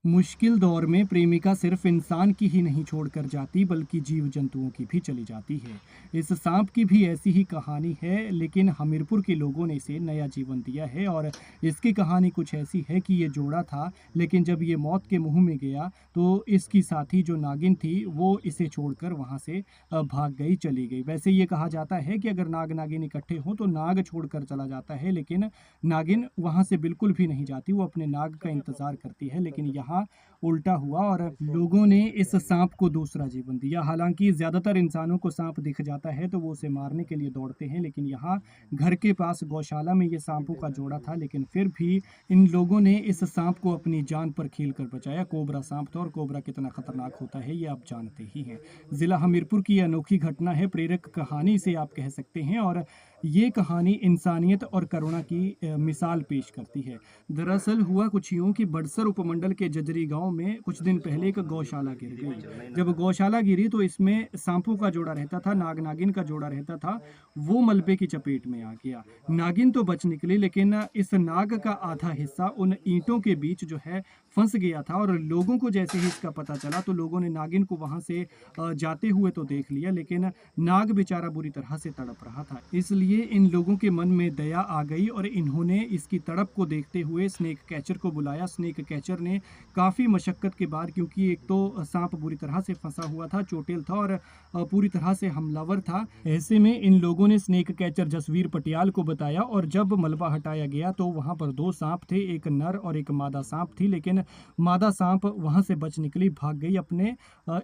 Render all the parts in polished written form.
मुश्किल दौर में प्रेमिका सिर्फ इंसान की ही नहीं छोड़कर जाती बल्कि जीव जंतुओं की भी चली जाती है। इस सांप की भी ऐसी ही कहानी है, लेकिन हमीरपुर के लोगों ने इसे नया जीवन दिया है। और इसकी कहानी कुछ ऐसी है कि ये जोड़ा था, लेकिन जब ये मौत के मुंह में गया तो इसकी साथी जो नागिन थी वो इसे छोड़कर वहां से भाग गई, चली गई। वैसे ये कहा जाता है कि अगर नाग नागिन इकट्ठे हों तो नाग छोड़कर चला जाता है, लेकिन नागिन वहां से बिल्कुल भी नहीं जाती, वो अपने नाग का इंतजार करती है। लेकिन यहाँ उल्टा हुआ और लोगों ने इस सांप को दूसरा जीवन दिया। हालांकि ज्यादातर इंसानों को सांप दिख जाता है तो वो उसे मारने के लिए दौड़ते हैं, लेकिन यहाँ घर के पास गौशाला में ये सांपों का जोड़ा था, लेकिन फिर भी इन लोगों ने इस सांप को अपनी जान पर खेल कर बचाया। कोबरा सांप था और कोबरा कितना खतरनाक होता है ये आप जानते ही हैं। जिला हमीरपुर की अनोखी घटना है, प्रेरक कहानी से आप कह सकते हैं, और ये कहानी इंसानियत और करुणा की मिसाल पेश करती है। दरअसल हुआ कुछ यूं कि बड़सर उपमंडल के जजरी गांव में कुछ दिन पहले एक गौशाला गिर गई। जब गौशाला गिरी तो इसमें सांपों का जोड़ा रहता था, नाग नागिन का जोड़ा रहता था, वो मलबे की चपेट में आ गया। नागिन तो बच निकली, लेकिन इस नाग का आधा हिस्सा उन ईंटों के बीच जो है फंस गया था। और लोगों को जैसे ही इसका पता चला तो लोगों ने नागिन को वहां से जाते हुए तो देख लिया, लेकिन नाग बेचारा बुरी तरह से तड़प रहा था। इसलिए इन लोगों के मन में दया आ गई और इन्होंने इसकी तड़प को देखते हुए स्नेक कैचर को बुलाया। स्नेक कैचर ने काफी मशक्कत के बाद, क्योंकि एक तो सांप बुरी तरह से फंसा हुआ था, चोटिल था और पूरी तरह से हमलावर था, ऐसे में इन लोगों ने स्नेक कैचर जसवीर पटियाल को बताया। और जब मलबा हटाया गया तो वहां पर दो सांप थे, एक नर और एक मादा सांप थी, लेकिन मादा सांप वहां से बच निकली, भाग गई अपने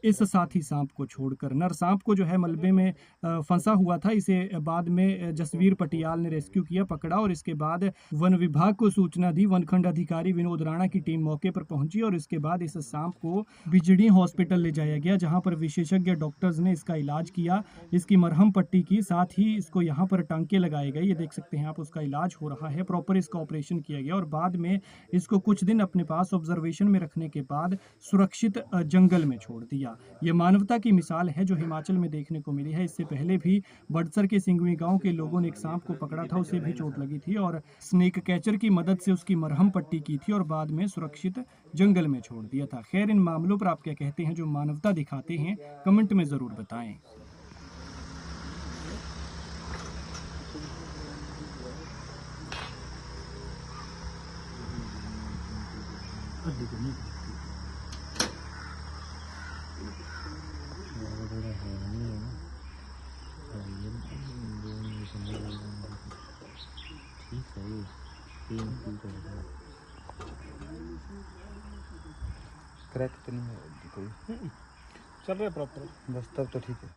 इस साथी सांप को छोड़कर। नर सांप को जो है मलबे में फंसा हुआ था, इसे बाद में जसवीर पटियाल ने रेस्क्यू किया, पकड़ा, और इसके बाद वन विभाग को सूचना दी। वनखंड अधिकारी विनोद राणा की टीम मौके पर पहुंची और इसके बाद इस सांप को बिजड़ी हॉस्पिटल ले जाया गया, जहां पर विशेषज्ञ डॉक्टर्स ने इसका इलाज किया, इसकी मरहम पट्टी की, साथ ही इसको यहाँ पर टांके लगाए गए। ये देख सकते हैं आप, उसका इलाज हो रहा है, प्रॉपर इसका ऑपरेशन किया गया और बाद में इसको कुछ दिन अपने पास ऑब्जर्वेशन में रखने के बाद सुरक्षित जंगल में छोड़ दिया। ये मानवता की मिसाल है जो हिमाचल में देखने को मिली है। इससे पहले भी बड़सर के सिंगवी गांव के लोगों ने एक सांप को पकड़ा था, उसे भी चोट लगी थी और स्नेक कैचर की मदद से उसकी मरहम पट्टी की थी और बाद में सुरक्षित जंगल में छोड़ दिया था। खैर, इन मामलों पर आप क्या कहते हैं जो मानवता दिखाते हैं, कमेंट में जरूर बताएं। क्रैक तो नहीं है कोई, चल रहा है प्रॉपर। बस तब तो ठीक है।